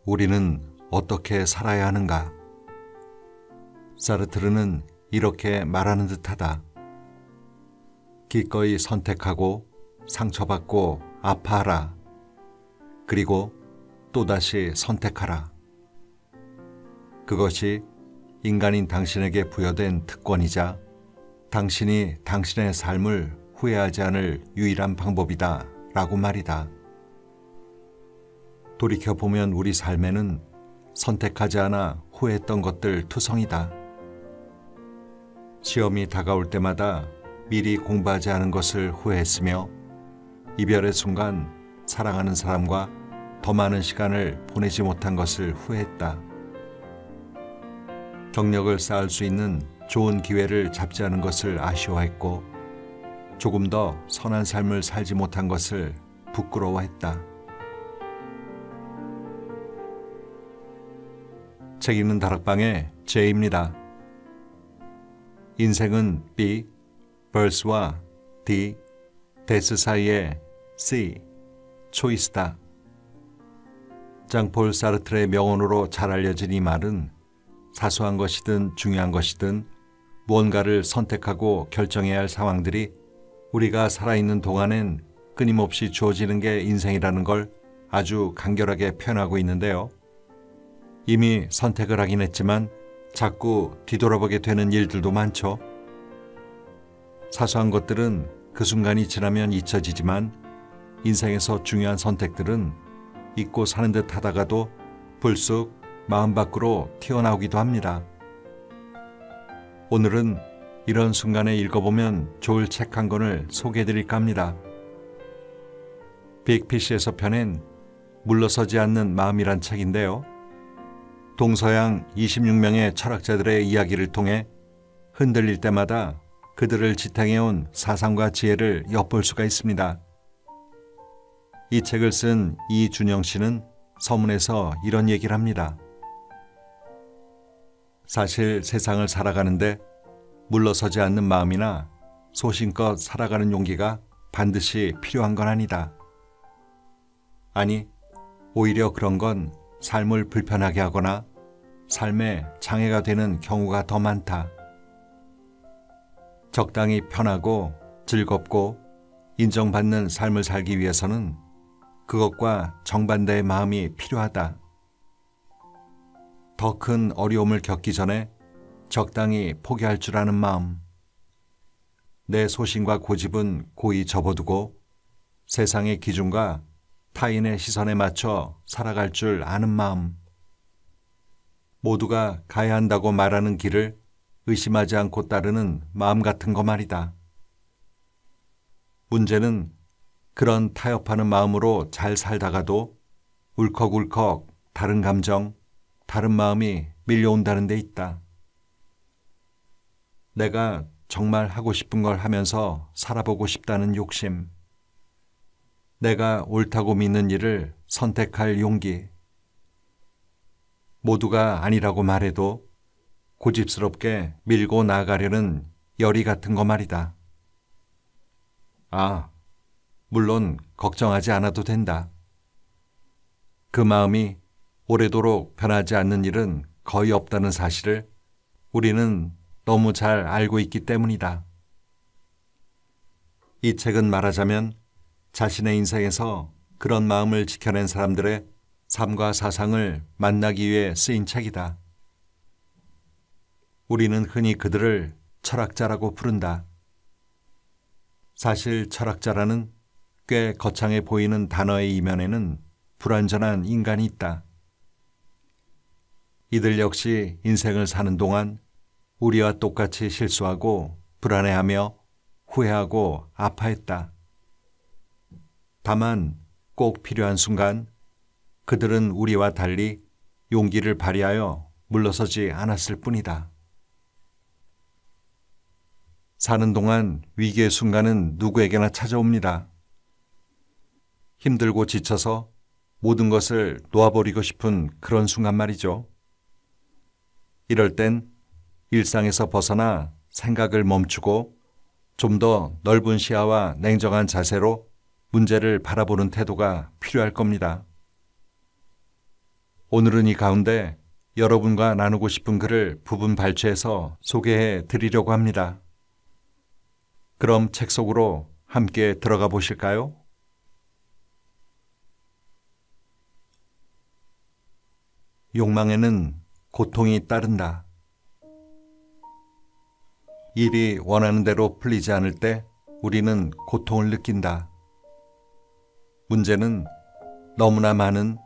우리는 어떻게 살아야 하는가? 사르트르는 이렇게 말하는 듯하다. 기꺼이 선택하고 상처받고 아파하라. 그리고 또다시 선택하라. 그것이 인간인 당신에게 부여된 특권이자 당신이 당신의 삶을 후회하지 않을 유일한 방법이다 라고 말이다. 돌이켜보면 우리 삶에는 선택하지 않아 후회했던 것들 투성이다. 시험이 다가올 때마다 미리 공부하지 않은 것을 후회했으며 이별의 순간 사랑하는 사람과 더 많은 시간을 보내지 못한 것을 후회했다. 경력을 쌓을 수 있는 좋은 기회를 잡지 않은 것을 아쉬워했고 조금 더 선한 삶을 살지 못한 것을 부끄러워했다. 책 읽는 다락방의 제이입니다. 인생은 B, birth와 D, death 사이의 C, 초이스다. 장폴 사르트르의 명언으로 잘 알려진 이 말은 사소한 것이든 중요한 것이든 무언가를 선택하고 결정해야 할 상황들이 우리가 살아있는 동안엔 끊임없이 주어지는 게 인생이라는 걸 아주 간결하게 표현하고 있는데요. 이미 선택을 하긴 했지만 자꾸 뒤돌아보게 되는 일들도 많죠. 사소한 것들은 그 순간이 지나면 잊혀지지만 인생에서 중요한 선택들은 잊고 사는 듯 하다가도 불쑥 마음 밖으로 튀어나오기도 합니다. 오늘은 이런 순간에 읽어보면 좋을 책 한 권을 소개해드릴까 합니다. 빅피쉬에서 펴낸 물러서지 않는 마음이란 책인데요. 동서양 26명의 철학자들의 이야기를 통해 흔들릴 때마다 그들을 지탱해온 사상과 지혜를 엿볼 수가 있습니다. 이 책을 쓴 이준영 씨는 서문에서 이런 얘기를 합니다. 사실 세상을 살아가는데 물러서지 않는 마음이나 소신껏 살아가는 용기가 반드시 필요한 건 아니다. 아니, 오히려 그런 건 삶을 불편하게 하거나 삶에 장애가 되는 경우가 더 많다. 적당히 편하고 즐겁고 인정받는 삶을 살기 위해서는 그것과 정반대의 마음이 필요하다. 더 큰 어려움을 겪기 전에 적당히 포기할 줄 아는 마음. 내 소신과 고집은 고이 접어두고 세상의 기준과 타인의 시선에 맞춰 살아갈 줄 아는 마음. 모두가 가야 한다고 말하는 길을 의심하지 않고 따르는 마음 같은 거 말이다. 문제는 그런 타협하는 마음으로 잘 살다가도 울컥울컥 다른 감정, 다른 마음이 밀려온다는 데 있다. 내가 정말 하고 싶은 걸 하면서 살아보고 싶다는 욕심. 내가 옳다고 믿는 일을 선택할 용기. 모두가 아니라고 말해도 고집스럽게 밀고 나아가려는 열의 같은 거 말이다. 아, 물론 걱정하지 않아도 된다. 그 마음이 오래도록 변하지 않는 일은 거의 없다는 사실을 우리는 너무 잘 알고 있기 때문이다. 이 책은 말하자면 자신의 인생에서 그런 마음을 지켜낸 사람들의 삶과 사상을 만나기 위해 쓰인 책이다. 우리는 흔히 그들을 철학자라고 부른다. 사실 철학자라는 꽤 거창해 보이는 단어의 이면에는 불완전한 인간이 있다. 이들 역시 인생을 사는 동안 우리와 똑같이 실수하고 불안해하며 후회하고 아파했다. 다만 꼭 필요한 순간 그들은 우리와 달리 용기를 발휘하여 물러서지 않았을 뿐이다. 사는 동안 위기의 순간은 누구에게나 찾아옵니다. 힘들고 지쳐서 모든 것을 놓아버리고 싶은 그런 순간 말이죠. 이럴 땐 일상에서 벗어나 생각을 멈추고 좀 더 넓은 시야와 냉정한 자세로 문제를 바라보는 태도가 필요할 겁니다. 오늘은 이 가운데 여러분과 나누고 싶은 글을 부분 발췌해서 소개해 드리려고 합니다. 그럼 책 속으로 함께 들어가 보실까요? 욕망에는 고통이 따른다. 일이 원하는 대로 풀리지 않을 때 우리는 고통을 느낀다. 문제는 너무나 많은,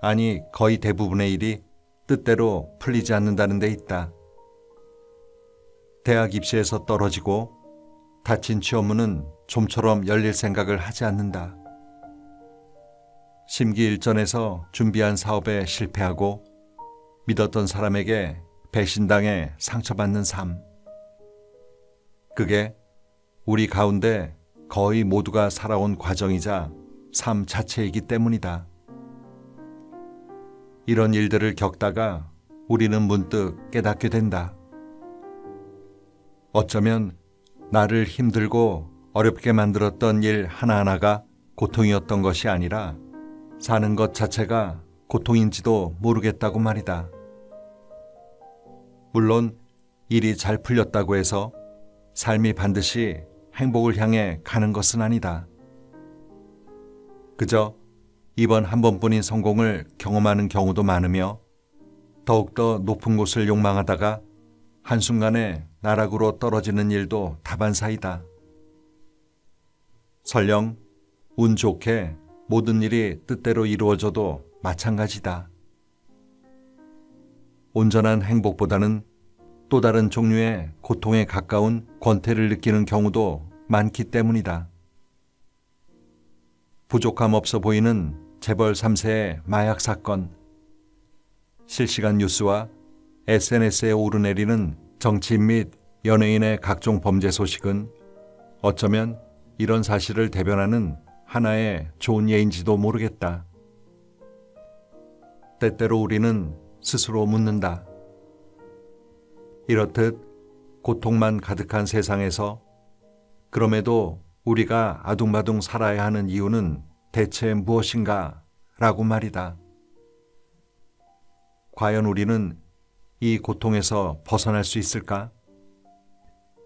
아니 거의 대부분의 일이 뜻대로 풀리지 않는다는 데 있다. 대학 입시에서 떨어지고 닫힌 취업문은 좀처럼 열릴 생각을 하지 않는다. 심기일전에서 준비한 사업에 실패하고 믿었던 사람에게 배신당해 상처받는 삶. 그게 우리 가운데 거의 모두가 살아온 과정이자 삶 자체이기 때문이다. 이런 일들을 겪다가 우리는 문득 깨닫게 된다. 어쩌면 나를 힘들고 어렵게 만들었던 일 하나하나가 고통이었던 것이 아니라 사는 것 자체가 고통인지도 모르겠다고 말이다. 물론 일이 잘 풀렸다고 해서 삶이 반드시 행복을 향해 가는 것은 아니다. 그저 이번 한 번뿐인 성공을 경험하는 경우도 많으며 더욱더 높은 곳을 욕망하다가 한순간에 나락으로 떨어지는 일도 다반사이다. 설령 운 좋게 모든 일이 뜻대로 이루어져도 마찬가지다. 온전한 행복보다는 또 다른 종류의 고통에 가까운 권태를 느끼는 경우도 많기 때문이다. 부족함 없어 보이는 재벌 3세의 마약 사건, 실시간 뉴스와 SNS에 오르내리는 정치인 및 연예인의 각종 범죄 소식은 어쩌면 이런 사실을 대변하는 하나의 좋은 예인지도 모르겠다. 때때로 우리는 스스로 묻는다. 이렇듯 고통만 가득한 세상에서 그럼에도 우리가 아둥바둥 살아야 하는 이유는 대체 무엇인가? 라고 말이다. 과연 우리는 이 고통에서 벗어날 수 있을까?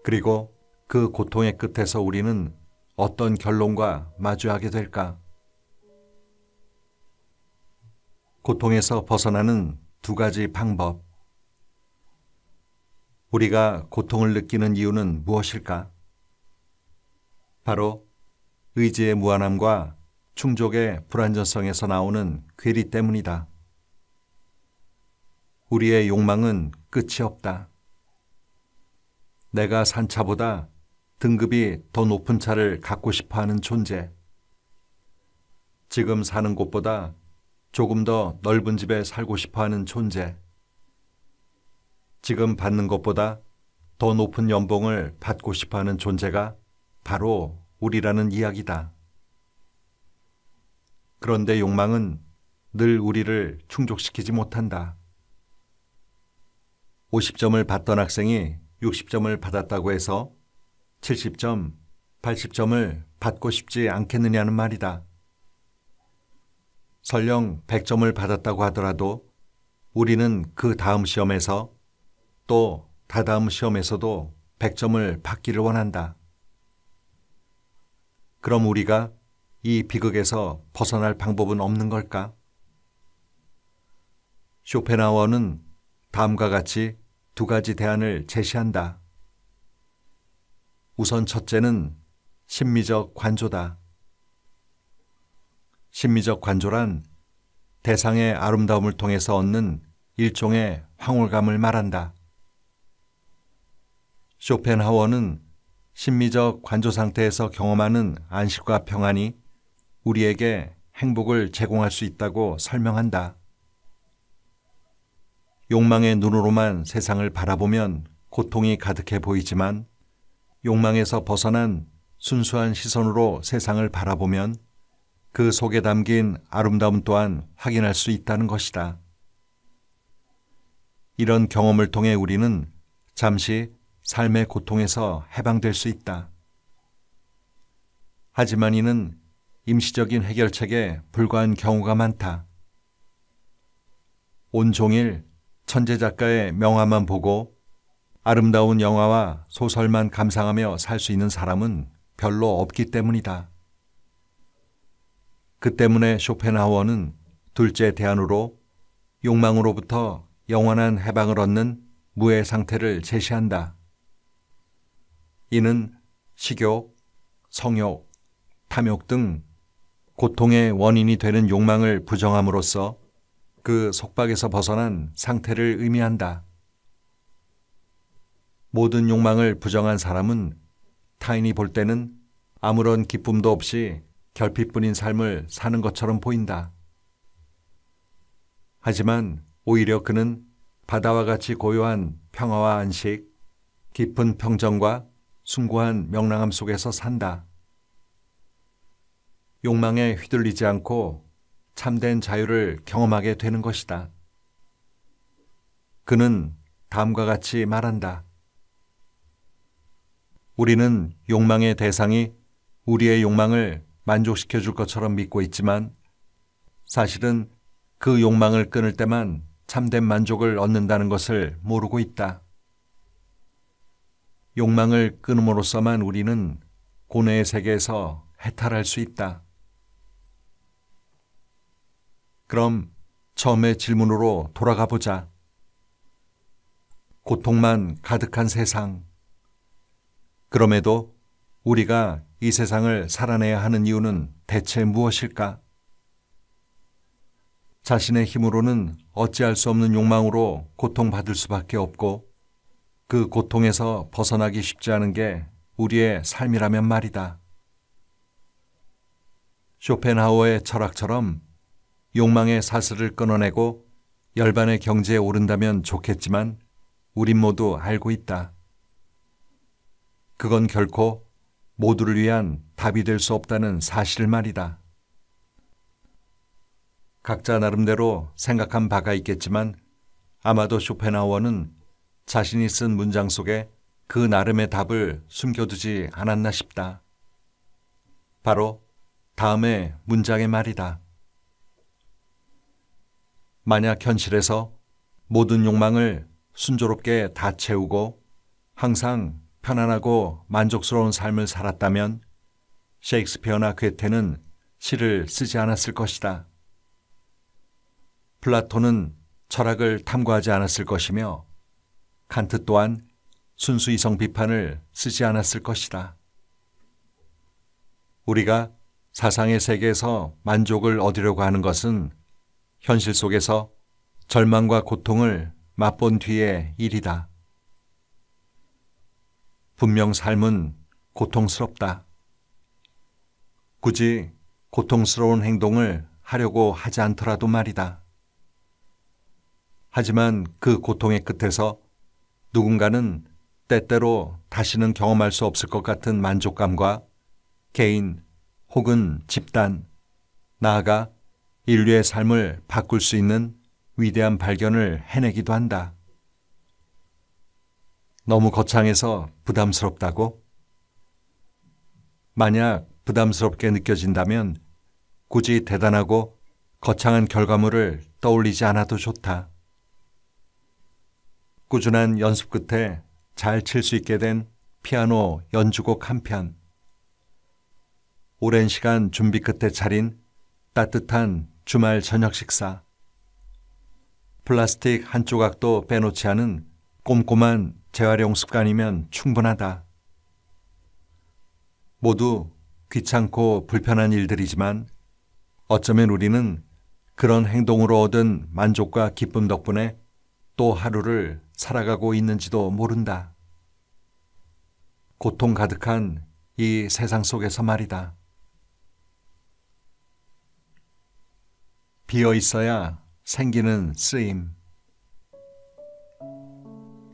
그리고 그 고통의 끝에서 우리는 어떤 결론과 마주하게 될까? 고통에서 벗어나는 두 가지 방법. 우리가 고통을 느끼는 이유는 무엇일까? 바로 의지의 무한함과 충족의 불완전성에서 나오는 괴리 때문이다. 우리의 욕망은 끝이 없다. 내가 산 차보다 등급이 더 높은 차를 갖고 싶어하는 존재. 지금 사는 곳보다 조금 더 넓은 집에 살고 싶어하는 존재. 지금 받는 것보다 더 높은 연봉을 받고 싶어하는 존재가 바로 우리라는 이야기다. 그런데 욕망은 늘 우리를 충족시키지 못한다. 50점을 받던 학생이 60점을 받았다고 해서 70점, 80점을 받고 싶지 않겠느냐는 말이다. 설령 100점을 받았다고 하더라도 우리는 그 다음 시험에서 또 다다음 시험에서도 100점을 받기를 원한다. 그럼 우리가 이 비극에서 벗어날 방법은 없는 걸까? 쇼펜하우어는 다음과 같이 두 가지 대안을 제시한다. 우선 첫째는 심미적 관조다. 심미적 관조란 대상의 아름다움을 통해서 얻는 일종의 황홀감을 말한다. 쇼펜하우어는 심미적 관조 상태에서 경험하는 안식과 평안이 우리에게 행복을 제공할 수 있다고 설명한다. 욕망의 눈으로만 세상을 바라보면 고통이 가득해 보이지만 욕망에서 벗어난 순수한 시선으로 세상을 바라보면 그 속에 담긴 아름다움 또한 확인할 수 있다는 것이다. 이런 경험을 통해 우리는 잠시 삶의 고통에서 해방될 수 있다. 하지만 이는 임시적인 해결책에 불과한 경우가 많다. 온종일 천재 작가의 명화만 보고 아름다운 영화와 소설만 감상하며 살 수 있는 사람은 별로 없기 때문이다. 그 때문에 쇼펜하우어는 둘째 대안으로 욕망으로부터 영원한 해방을 얻는 무의 상태를 제시한다. 이는 식욕, 성욕, 탐욕 등 고통의 원인이 되는 욕망을 부정함으로써 그 속박에서 벗어난 상태를 의미한다. 모든 욕망을 부정한 사람은 타인이 볼 때는 아무런 기쁨도 없이 결핍뿐인 삶을 사는 것처럼 보인다. 하지만 오히려 그는 바다와 같이 고요한 평화와 안식, 깊은 평정과 숭고한 명랑함 속에서 산다. 욕망에 휘둘리지 않고 참된 자유를 경험하게 되는 것이다. 그는 다음과 같이 말한다. 우리는 욕망의 대상이 우리의 욕망을 만족시켜 줄 것처럼 믿고 있지만 사실은 그 욕망을 끊을 때만 참된 만족을 얻는다는 것을 모르고 있다. 욕망을 끊음으로써만 우리는 고뇌의 세계에서 해탈할 수 있다. 그럼 처음의 질문으로 돌아가 보자. 고통만 가득한 세상. 그럼에도 우리가 이 세상을 살아내야 하는 이유는 대체 무엇일까? 자신의 힘으로는 어찌할 수 없는 욕망으로 고통받을 수밖에 없고 그 고통에서 벗어나기 쉽지 않은 게 우리의 삶이라면 말이다. 쇼펜하우어의 철학처럼 욕망의 사슬을 끊어내고 열반의 경지에 오른다면 좋겠지만 우린 모두 알고 있다. 그건 결코 모두를 위한 답이 될 수 없다는 사실을 말이다. 각자 나름대로 생각한 바가 있겠지만 아마도 쇼펜하우어는 자신이 쓴 문장 속에 그 나름의 답을 숨겨두지 않았나 싶다. 바로 다음의 문장의 말이다. 만약 현실에서 모든 욕망을 순조롭게 다 채우고 항상 편안하고 만족스러운 삶을 살았다면 셰익스피어나 괴테는 시를 쓰지 않았을 것이다. 플라톤은 철학을 탐구하지 않았을 것이며 칸트 또한 순수 이성 비판을 쓰지 않았을 것이다. 우리가 사상의 세계에서 만족을 얻으려고 하는 것은 현실 속에서 절망과 고통을 맛본 뒤의 일이다. 분명 삶은 고통스럽다. 굳이 고통스러운 행동을 하려고 하지 않더라도 말이다. 하지만 그 고통의 끝에서 누군가는 때때로 다시는 경험할 수 없을 것 같은 만족감과 개인 혹은 집단, 나아가 인류의 삶을 바꿀 수 있는 위대한 발견을 해내기도 한다. 너무 거창해서 부담스럽다고? 만약 부담스럽게 느껴진다면 굳이 대단하고 거창한 결과물을 떠올리지 않아도 좋다. 꾸준한 연습 끝에 잘 칠 수 있게 된 피아노 연주곡 한 편. 오랜 시간 준비 끝에 차린 따뜻한 주말 저녁 식사. 플라스틱 한 조각도 빼놓지 않은 꼼꼼한 재활용 습관이면 충분하다. 모두 귀찮고 불편한 일들이지만 어쩌면 우리는 그런 행동으로 얻은 만족과 기쁨 덕분에 또 하루를 살아가고 있는지도 모른다. 고통 가득한 이 세상 속에서 말이다. 비어 있어야 생기는 쓰임.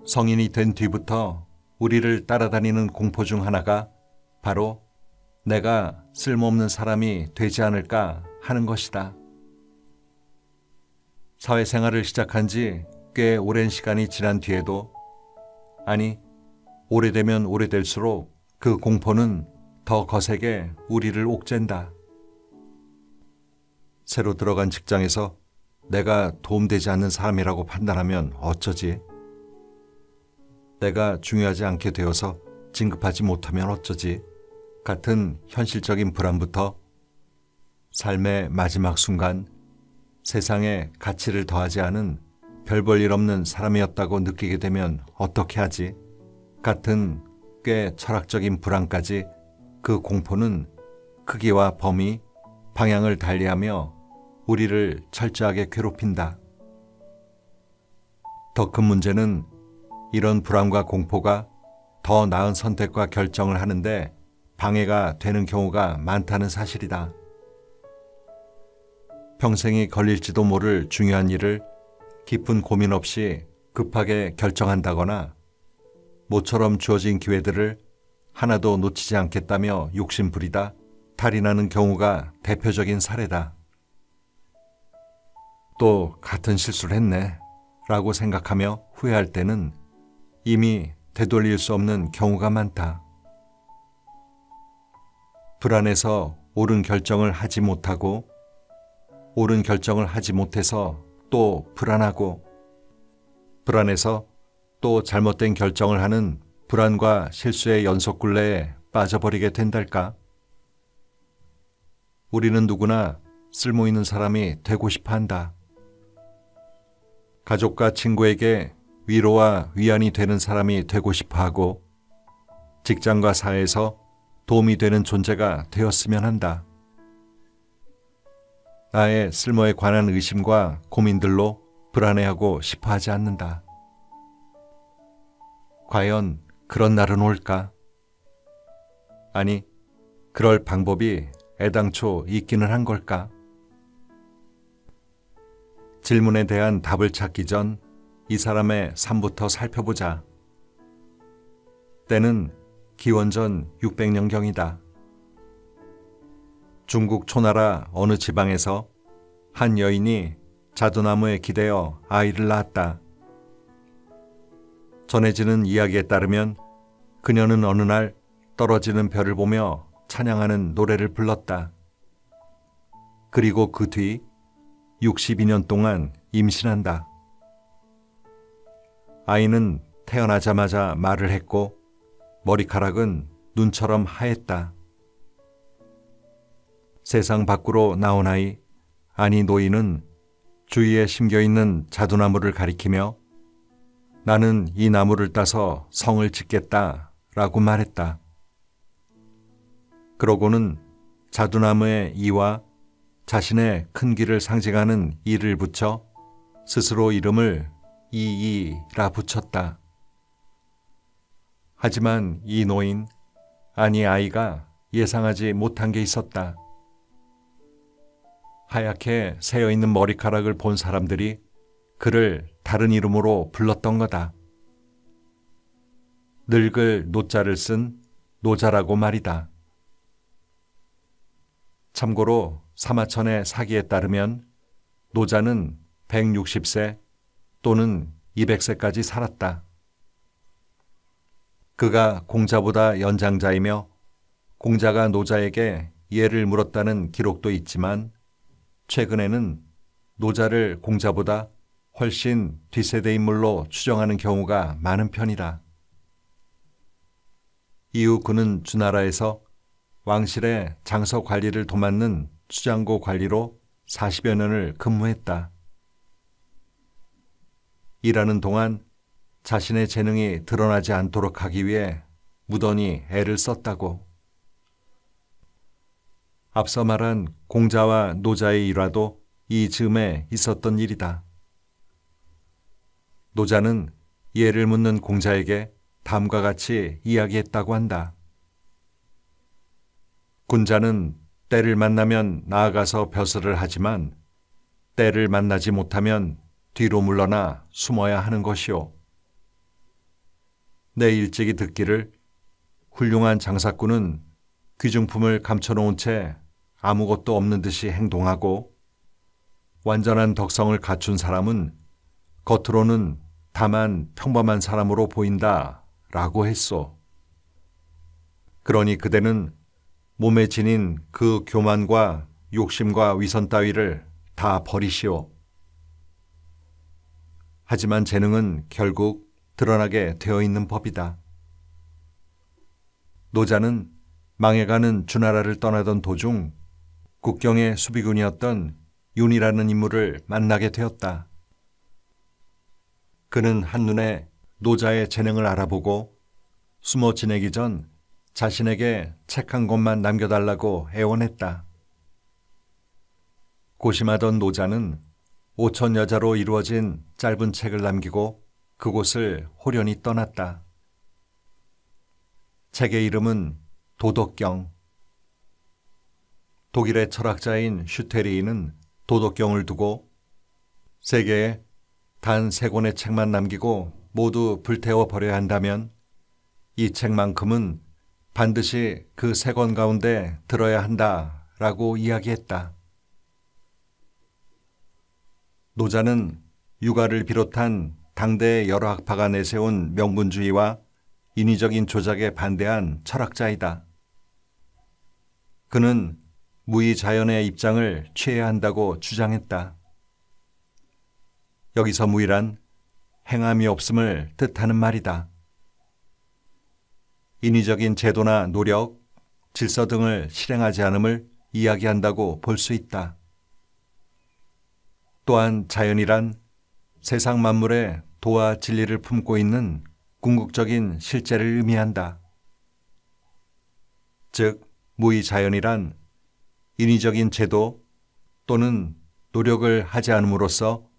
성인이 된 뒤부터 우리를 따라다니는 공포 중 하나가 바로 내가 쓸모없는 사람이 되지 않을까 하는 것이다. 사회생활을 시작한 지 꽤 오랜 시간이 지난 뒤에도, 아니 오래되면 오래될수록 그 공포는 더 거세게 우리를 옥죄다. 새로 들어간 직장에서 내가 도움되지 않는 사람이라고 판단하면 어쩌지? 내가 중요하지 않게 되어서 진급하지 못하면 어쩌지? 같은 현실적인 불안부터 삶의 마지막 순간 세상에 가치를 더하지 않은 별 볼 일 없는 사람이었다고 느끼게 되면 어떻게 하지? 같은 꽤 철학적인 불안까지 그 공포는 크기와 범위, 방향을 달리하며 우리를 철저하게 괴롭힌다. 더 큰 문제는 이런 불안과 공포가 더 나은 선택과 결정을 하는데 방해가 되는 경우가 많다는 사실이다. 평생이 걸릴지도 모를 중요한 일을 깊은 고민 없이 급하게 결정한다거나 모처럼 주어진 기회들을 하나도 놓치지 않겠다며 욕심부리다 탈이 나는 경우가 대표적인 사례다. 또 같은 실수를 했네 라고 생각하며 후회할 때는 이미 되돌릴 수 없는 경우가 많다. 불안해서 옳은 결정을 하지 못하고 옳은 결정을 하지 못해서 또 불안하고 불안해서 또 잘못된 결정을 하는 불안과 실수의 연속 굴레에 빠져버리게 된달까? 우리는 누구나 쓸모 있는 사람이 되고 싶어 한다. 가족과 친구에게 위로와 위안이 되는 사람이 되고 싶어 하고 직장과 사회에서 도움이 되는 존재가 되었으면 한다. 나의 쓸모에 관한 의심과 고민들로 불안해하고 싶어 하지 않는다. 과연 그런 날은 올까? 아니, 그럴 방법이 애당초 있기는 한 걸까? 질문에 대한 답을 찾기 전 이 사람의 삶부터 살펴보자. 때는 기원전 600년경이다. 중국 초나라 어느 지방에서 한 여인이 자두나무에 기대어 아이를 낳았다. 전해지는 이야기에 따르면 그녀는 어느 날 떨어지는 별을 보며 찬양하는 노래를 불렀다. 그리고 그 뒤 62년 동안 임신한다. 아이는 태어나자마자 말을 했고 머리카락은 눈처럼 하였다. 세상 밖으로 나온 아이, 아니 노인은 주위에 심겨있는 자두나무를 가리키며 나는 이 나무를 따서 성을 짓겠다 라고 말했다. 그러고는 자두나무의 이와 자신의 큰 길을 상징하는 이를 붙여 스스로 이름을 이이라 붙였다. 하지만 이 노인, 아니 아이가 예상하지 못한 게 있었다. 하얗게 새어있는 머리카락을 본 사람들이 그를 다른 이름으로 불렀던 거다. 늙을 노자를 쓴 노자라고 말이다. 참고로 사마천의 사기에 따르면 노자는 160세 또는 200세까지 살았다. 그가 공자보다 연장자이며 공자가 노자에게 예를 물었다는 기록도 있지만 최근에는 노자를 공자보다 훨씬 뒷세대 인물로 추정하는 경우가 많은 편이다. 이후 그는 주나라에서 왕실의 장서 관리를 도맡는 수장고 관리로 40여 년을 근무했다. 일하는 동안 자신의 재능이 드러나지 않도록 하기 위해 무던히 애를 썼다고. 앞서 말한 공자와 노자의 일화도 이 즈음에 있었던 일이다. 노자는 예를 묻는 공자에게 다음과 같이 이야기했다고 한다. 군자는 때를 만나면 나아가서 벼슬을 하지만 때를 만나지 못하면 뒤로 물러나 숨어야 하는 것이오. 내 일찍이 듣기를 훌륭한 장사꾼은 귀중품을 감춰놓은 채 아무것도 없는 듯이 행동하고 완전한 덕성을 갖춘 사람은 겉으로는 다만 평범한 사람으로 보인다 라고 했소. 그러니 그대는 몸에 지닌 그 교만과 욕심과 위선 따위를 다 버리시오. 하지만 재능은 결국 드러나게 되어 있는 법이다. 노자는 망해가는 주나라를 떠나던 도중 국경의 수비군이었던 윤이라는 인물을 만나게 되었다. 그는 한눈에 노자의 재능을 알아보고 숨어 지내기 전 자신에게 책 한 권만 남겨달라고 애원했다. 고심하던 노자는 5천 여자로 이루어진 짧은 책을 남기고 그곳을 호련히 떠났다. 책의 이름은 도덕경. 독일의 철학자인 슈테리히는 도덕경을 두고 세계에 단 3권의 책만 남기고 모두 불태워 버려야 한다면 이 책만큼은 반드시 그 3권 가운데 들어야 한다라고 이야기했다. 노자는 유가를 비롯한 당대의 여러 학파가 내세운 명분주의와 인위적인 조작에 반대한 철학자이다. 그는 무의자연의 입장을 취해야 한다고 주장했다. 여기서 무의란 행함이 없음을 뜻하는 말이다. 인위적인 제도나 노력, 질서 등을 실행하지 않음을 이야기한다고 볼 수 있다. 또한 자연이란 세상 만물에 도와 진리를 품고 있는 궁극적인 실제를 의미한다. 즉, 무의자연이란 인위적인 제도 또는 노력을 하지 않음으로써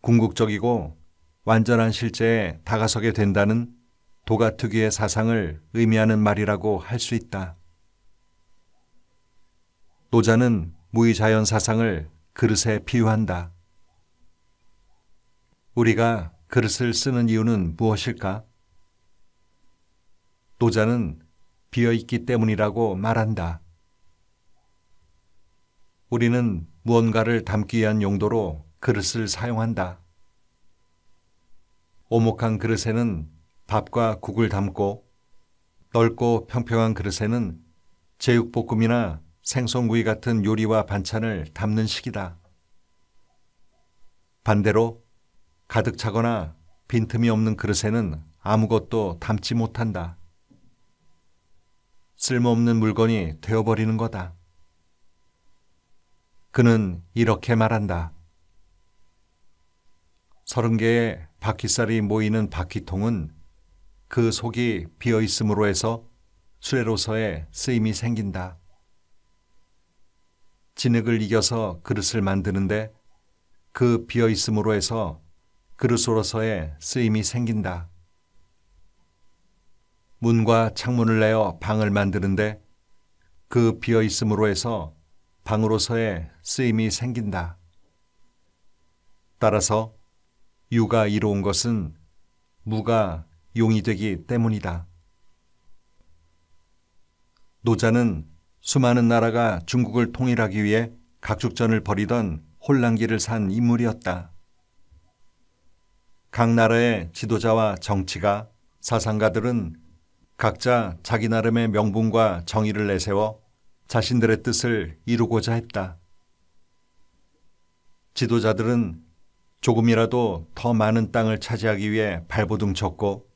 궁극적이고 완전한 실제에 다가서게 된다는 도가 특유의 사상을 의미하는 말이라고 할 수 있다. 노자는 무의자연 사상을 그릇에 비유한다. 우리가 그릇을 쓰는 이유는 무엇일까? 노자는 비어있기 때문이라고 말한다. 우리는 무언가를 담기 위한 용도로 그릇을 사용한다. 오목한 그릇에는 밥과 국을 담고 넓고 평평한 그릇에는 제육볶음이나 생선구이 같은 요리와 반찬을 담는 식이다. 반대로 가득 차거나 빈틈이 없는 그릇에는 아무것도 담지 못한다. 쓸모없는 물건이 되어버리는 거다. 그는 이렇게 말한다. 30개의 바퀴살이 모이는 바퀴통은 그 속이 비어있음으로 해서 수레로서의 쓰임이 생긴다. 진흙을 이겨서 그릇을 만드는데 그 비어있음으로 해서 그릇으로서의 쓰임이 생긴다. 문과 창문을 내어 방을 만드는데 그 비어있음으로 해서 방으로서의 쓰임이 생긴다. 따라서 유가 이로운 것은 무가 용이 되기 때문이다. 노자는 수많은 나라가 중국을 통일하기 위해 각축전을 벌이던 혼란기를 산 인물이었다. 각 나라의 지도자와 정치가, 사상가들은 각자 자기 나름의 명분과 정의를 내세워 자신들의 뜻을 이루고자 했다. 지도자들은 조금이라도 더 많은 땅을 차지하기 위해 발버둥 쳤고,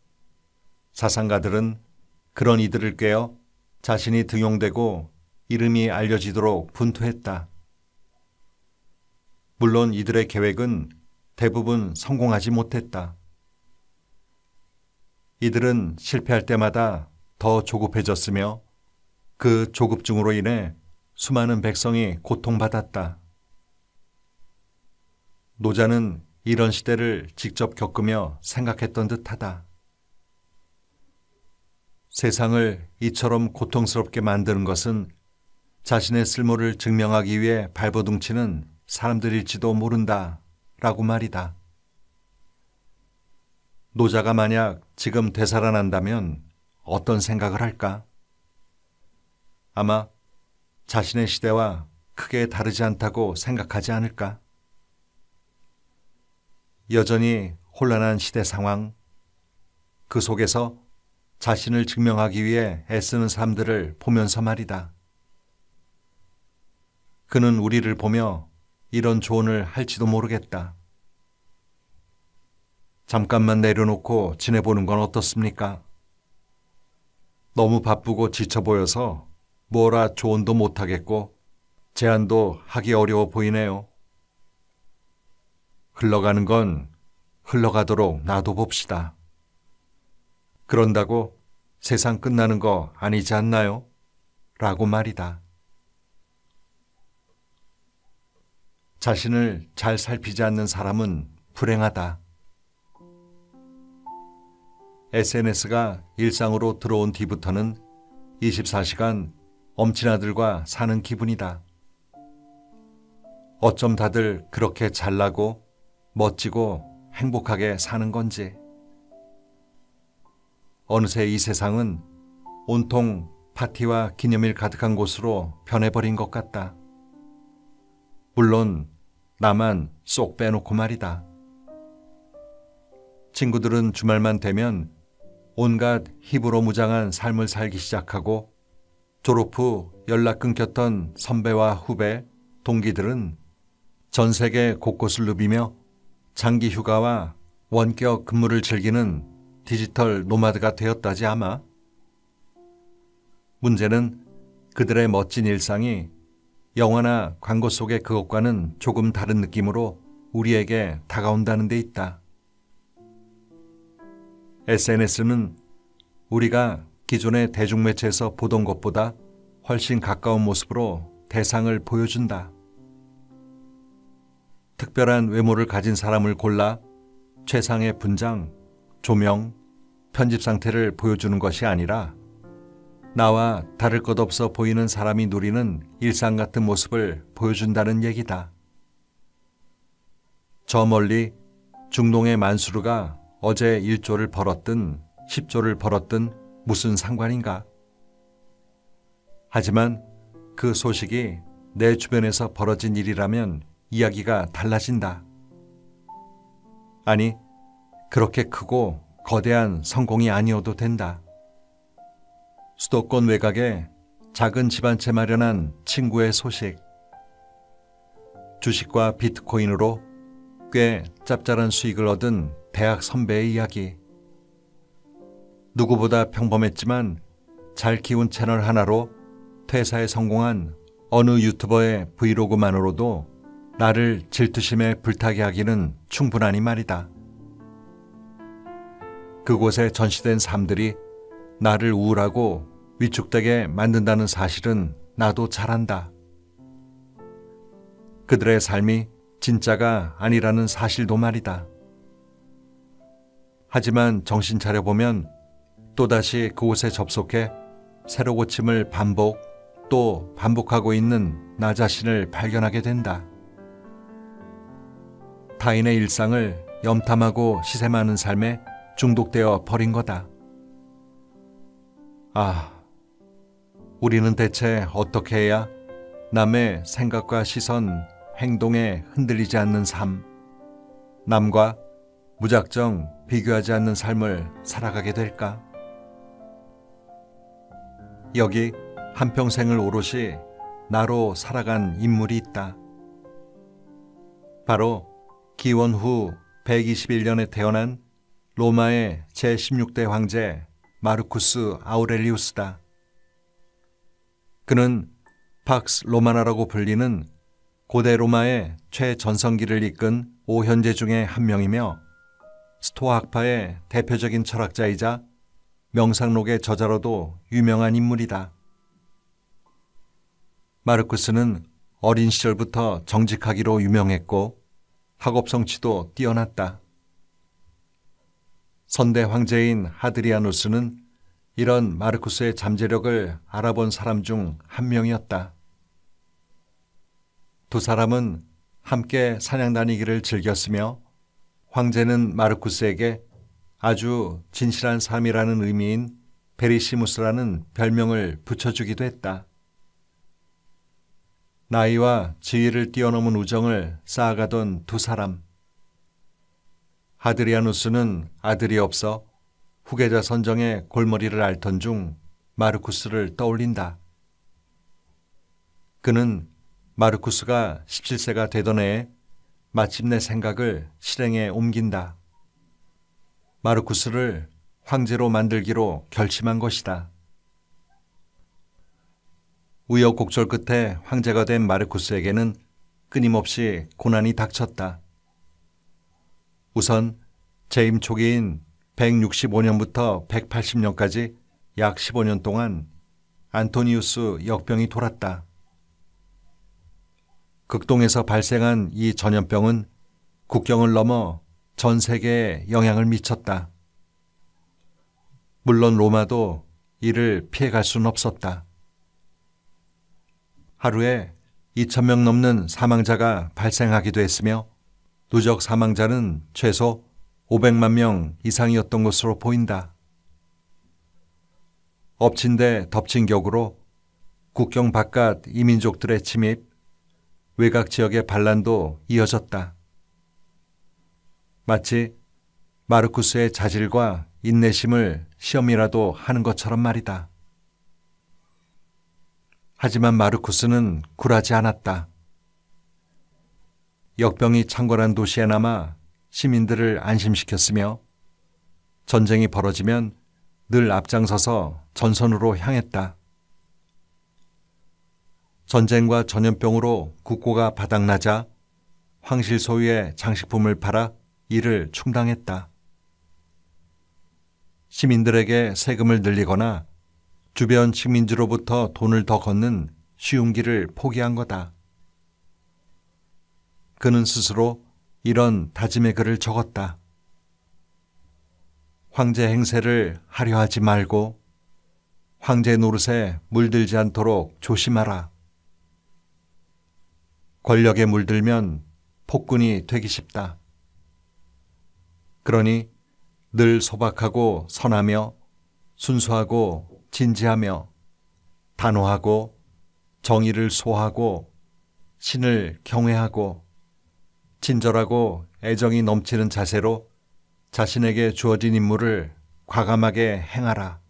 사상가들은 그런 이들을 꿰어 자신이 등용되고 이름이 알려지도록 분투했다. 물론 이들의 계획은 대부분 성공하지 못했다. 이들은 실패할 때마다 더 조급해졌으며 그 조급증으로 인해 수많은 백성이 고통받았다. 노자는 이런 시대를 직접 겪으며 생각했던 듯하다. 세상을 이처럼 고통스럽게 만드는 것은 자신의 쓸모를 증명하기 위해 발버둥치는 사람들일지도 모른다 라고 말이다. 노자가 만약 지금 되살아난다면 어떤 생각을 할까? 아마 자신의 시대와 크게 다르지 않다고 생각하지 않을까? 여전히 혼란한 시대 상황, 그 속에서 자신을 증명하기 위해 애쓰는 사람들을 보면서 말이다. 그는 우리를 보며 이런 조언을 할지도 모르겠다. 잠깐만 내려놓고 지내보는 건 어떻습니까? 너무 바쁘고 지쳐 보여서 뭐라 조언도 못하겠고 제안도 하기 어려워 보이네요. 흘러가는 건 흘러가도록 놔둬봅시다. 그런다고 세상 끝나는 거 아니지 않나요? 라고 말이다. 자신을 잘 살피지 않는 사람은 불행하다. SNS가 일상으로 들어온 뒤부터는 24시간 엄친아들과 사는 기분이다. 어쩜 다들 그렇게 잘나고 멋지고 행복하게 사는 건지. 어느새 이 세상은 온통 파티와 기념일 가득한 곳으로 변해버린 것 같다. 물론 나만 쏙 빼놓고 말이다. 친구들은 주말만 되면 온갖 힙으로 무장한 삶을 살기 시작하고 졸업 후 연락 끊겼던 선배와 후배, 동기들은 전 세계 곳곳을 누비며 장기 휴가와 원격 근무를 즐기는 디지털 노마드가 되었다지 아마. 문제는 그들의 멋진 일상이 영화나 광고 속의 그것과는 조금 다른 느낌으로 우리에게 다가온다는 데 있다. SNS는 우리가 기존의 대중매체에서 보던 것보다 훨씬 가까운 모습으로 대상을 보여준다. 특별한 외모를 가진 사람을 골라 최상의 분장, 조명, 편집 상태를 보여주는 것이 아니라 나와 다를 것 없어 보이는 사람이 누리는 일상 같은 모습을 보여준다는 얘기다. 저 멀리 중동의 만수르가 어제 1조를 벌었든 10조를 벌었든 무슨 상관인가? 하지만 그 소식이 내 주변에서 벌어진 일이라면 이야기가 달라진다. 아니, 그렇게 크고 거대한 성공이 아니어도 된다. 수도권 외곽에 작은 집 한 채 마련한 친구의 소식. 주식과 비트코인으로 꽤 짭짤한 수익을 얻은 대학 선배의 이야기. 누구보다 평범했지만 잘 키운 채널 하나로 퇴사에 성공한 어느 유튜버의 브이로그만으로도 나를 질투심에 불타게 하기는 충분하니 말이다. 그곳에 전시된 삶들이 나를 우울하고 위축되게 만든다는 사실은 나도 잘 안다. 그들의 삶이 진짜가 아니라는 사실도 말이다. 하지만 정신 차려보면 또다시 그곳에 접속해 새로 고침을 또 반복하고 있는 나 자신을 발견하게 된다. 타인의 일상을 염탐하고 시샘하는 삶에 중독되어 버린 거다. 아, 우리는 대체 어떻게 해야 남의 생각과 시선, 행동에 흔들리지 않는 삶, 남과 무작정 비교하지 않는 삶을 살아가게 될까? 여기 한평생을 오롯이 나로 살아간 인물이 있다. 바로 기원 후 121년에 태어난 로마의 제16대 황제 마르쿠스 아우렐리우스다. 그는 팍스 로마나라고 불리는 고대 로마의 최전성기를 이끈 5현제 중에 한 명이며 스토아 학파의 대표적인 철학자이자 명상록의 저자로도 유명한 인물이다. 마르쿠스는 어린 시절부터 정직하기로 유명했고 학업 성취도 뛰어났다. 선대 황제인 하드리아누스는 이런 마르쿠스의 잠재력을 알아본 사람 중 한 명이었다. 두 사람은 함께 사냥 다니기를 즐겼으며 황제는 마르쿠스에게 아주 진실한 삶이라는 의미인 베리시무스라는 별명을 붙여주기도 했다. 나이와 지위를 뛰어넘은 우정을 쌓아가던 두 사람. 하드리아누스는 아들이 없어 후계자 선정에 골머리를 앓던 중 마르쿠스를 떠올린다. 그는 마르쿠스가 17세가 되던 해에 마침내 생각을 실행에 옮긴다. 마르쿠스를 황제로 만들기로 결심한 것이다. 우여곡절 끝에 황제가 된 마르쿠스에게는 끊임없이 고난이 닥쳤다. 우선 재임 초기인 165년부터 180년까지 약 15년 동안 안토니우스 역병이 돌았다. 극동에서 발생한 이 전염병은 국경을 넘어 전 세계에 영향을 미쳤다. 물론 로마도 이를 피해갈 수는 없었다. 하루에 2,000명 넘는 사망자가 발생하기도 했으며 누적 사망자는 최소 500만 명 이상이었던 것으로 보인다. 엎친 데 덮친 격으로 국경 바깥 이민족들의 침입, 외곽 지역의 반란도 이어졌다. 마치 마르쿠스의 자질과 인내심을 시험이라도 하는 것처럼 말이다. 하지만 마르쿠스는 굴하지 않았다. 역병이 창궐한 도시에 남아 시민들을 안심시켰으며 전쟁이 벌어지면 늘 앞장서서 전선으로 향했다. 전쟁과 전염병으로 국고가 바닥나자 황실 소유의 장식품을 팔아 이를 충당했다. 시민들에게 세금을 늘리거나 주변 식민지로부터 돈을 더 걷는 쉬운 길을 포기한 거다. 그는 스스로 이런 다짐의 글을 적었다. 황제 행세를 하려 하지 말고 황제 노릇에 물들지 않도록 조심하라. 권력에 물들면 폭군이 되기 쉽다. 그러니 늘 소박하고 선하며 순수하고 진지하며 단호하고 정의를 소하고 신을 경외하고 친절하고 애정이 넘치는 자세로 자신에게 주어진 임무를 과감하게 행하라.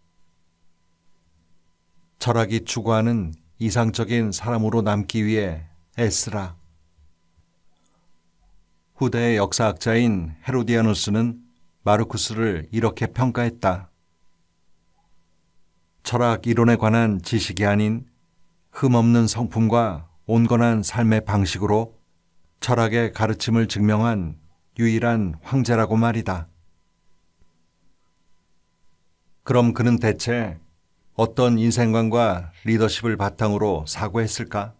철학이 추구하는 이상적인 사람으로 남기 위해 애쓰라. 후대의 역사학자인 헤로디아누스는 마르쿠스를 이렇게 평가했다. 철학 이론에 관한 지식이 아닌 흠없는 성품과 온건한 삶의 방식으로 철학의 가르침을 증명한 유일한 황제라고 말이다. 그럼 그는 대체 어떤 인생관과 리더십을 바탕으로 사고했을까?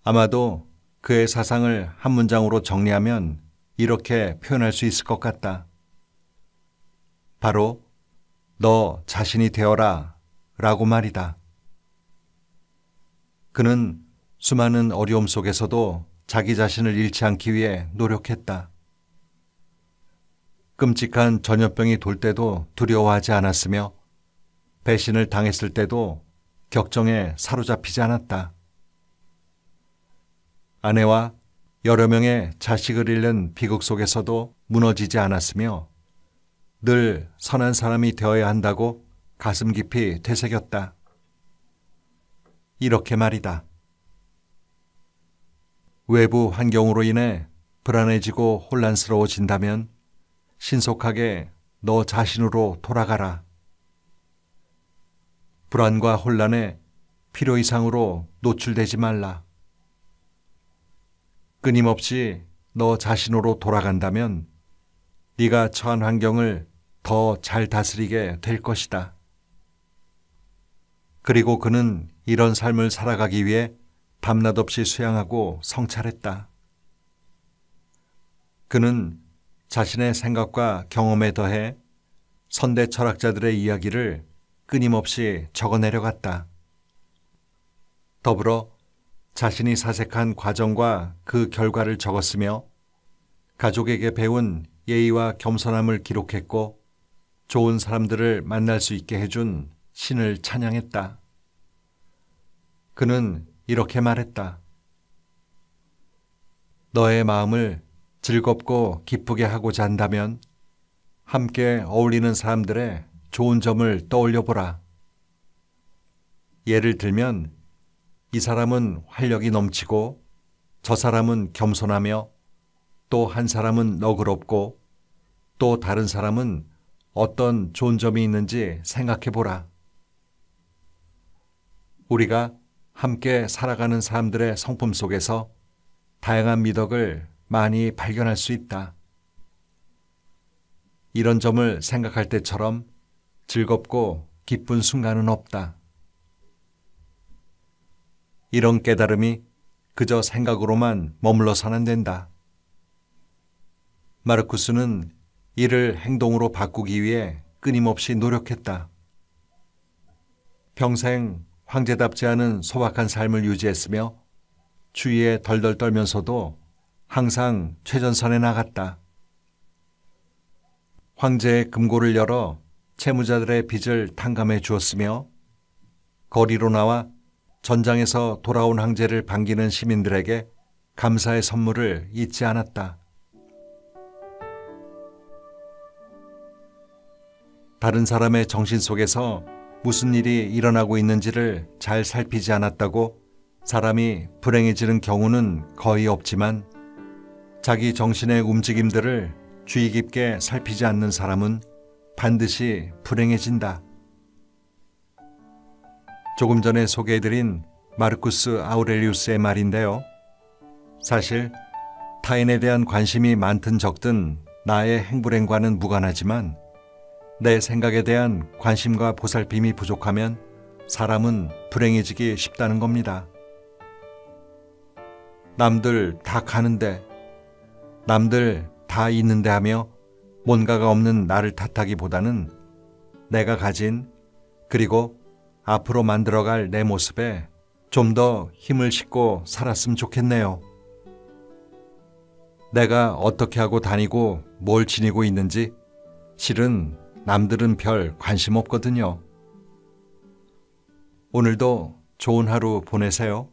아마도 그의 사상을 한 문장으로 정리하면 이렇게 표현할 수 있을 것 같다. 바로 너 자신이 되어라 라고 말이다. 그는 수많은 어려움 속에서도 자기 자신을 잃지 않기 위해 노력했다. 끔찍한 전염병이 돌 때도 두려워하지 않았으며 배신을 당했을 때도 격정에 사로잡히지 않았다. 아내와 여러 명의 자식을 잃는 비극 속에서도 무너지지 않았으며 늘 선한 사람이 되어야 한다고 가슴 깊이 되새겼다. 이렇게 말이다. 외부 환경으로 인해 불안해지고 혼란스러워진다면 신속하게 너 자신으로 돌아가라. 불안과 혼란에 필요 이상으로 노출되지 말라. 끊임없이 너 자신으로 돌아간다면 네가 처한 환경을 더 잘 다스리게 될 것이다. 그리고 그는 이런 삶을 살아가기 위해 밤낮 없이 수양하고 성찰했다. 그는 자신의 생각과 경험에 더해 선대 철학자들의 이야기를 끊임없이 적어내려갔다. 더불어 자신이 사색한 과정과 그 결과를 적었으며 가족에게 배운 예의와 겸손함을 기록했고 좋은 사람들을 만날 수 있게 해준 신을 찬양했다. 그는 이렇게 말했다. 너의 마음을 즐겁고 기쁘게 하고자 한다면 함께 어울리는 사람들의 좋은 점을 떠올려 보라. 예를 들면 이 사람은 활력이 넘치고 저 사람은 겸손하며 또 한 사람은 너그럽고 또 다른 사람은 어떤 좋은 점이 있는지 생각해 보라. 우리가 함께 살아가는 사람들의 성품 속에서 다양한 미덕을 많이 발견할 수 있다. 이런 점을 생각할 때처럼 즐겁고 기쁜 순간은 없다. 이런 깨달음이 그저 생각으로만 머물러서는 안 된다. 마르쿠스는 이를 행동으로 바꾸기 위해 끊임없이 노력했다. 평생 황제답지 않은 소박한 삶을 유지했으며 주위에 덜덜 떨면서도 항상 최전선에 나갔다. 황제의 금고를 열어 채무자들의 빚을 탕감해 주었으며 거리로 나와 전장에서 돌아온 황제를 반기는 시민들에게 감사의 선물을 잊지 않았다. 다른 사람의 정신 속에서 무슨 일이 일어나고 있는지를 잘 살피지 않았다고 사람이 불행해지는 경우는 거의 없지만 자기 정신의 움직임들을 주의 깊게 살피지 않는 사람은 반드시 불행해진다. 조금 전에 소개해드린 마르쿠스 아우렐리우스의 말인데요. 사실 타인에 대한 관심이 많든 적든 나의 행불행과는 무관하지만 내 생각에 대한 관심과 보살핌이 부족하면 사람은 불행해지기 쉽다는 겁니다. 남들 다 가는데, 남들 다 있는데 하며 뭔가가 없는 나를 탓하기보다는 내가 가진 그리고 앞으로 만들어갈 내 모습에 좀 더 힘을 싣고 살았으면 좋겠네요. 내가 어떻게 하고 다니고 뭘 지니고 있는지 실은 남들은 별 관심 없거든요. 오늘도 좋은 하루 보내세요.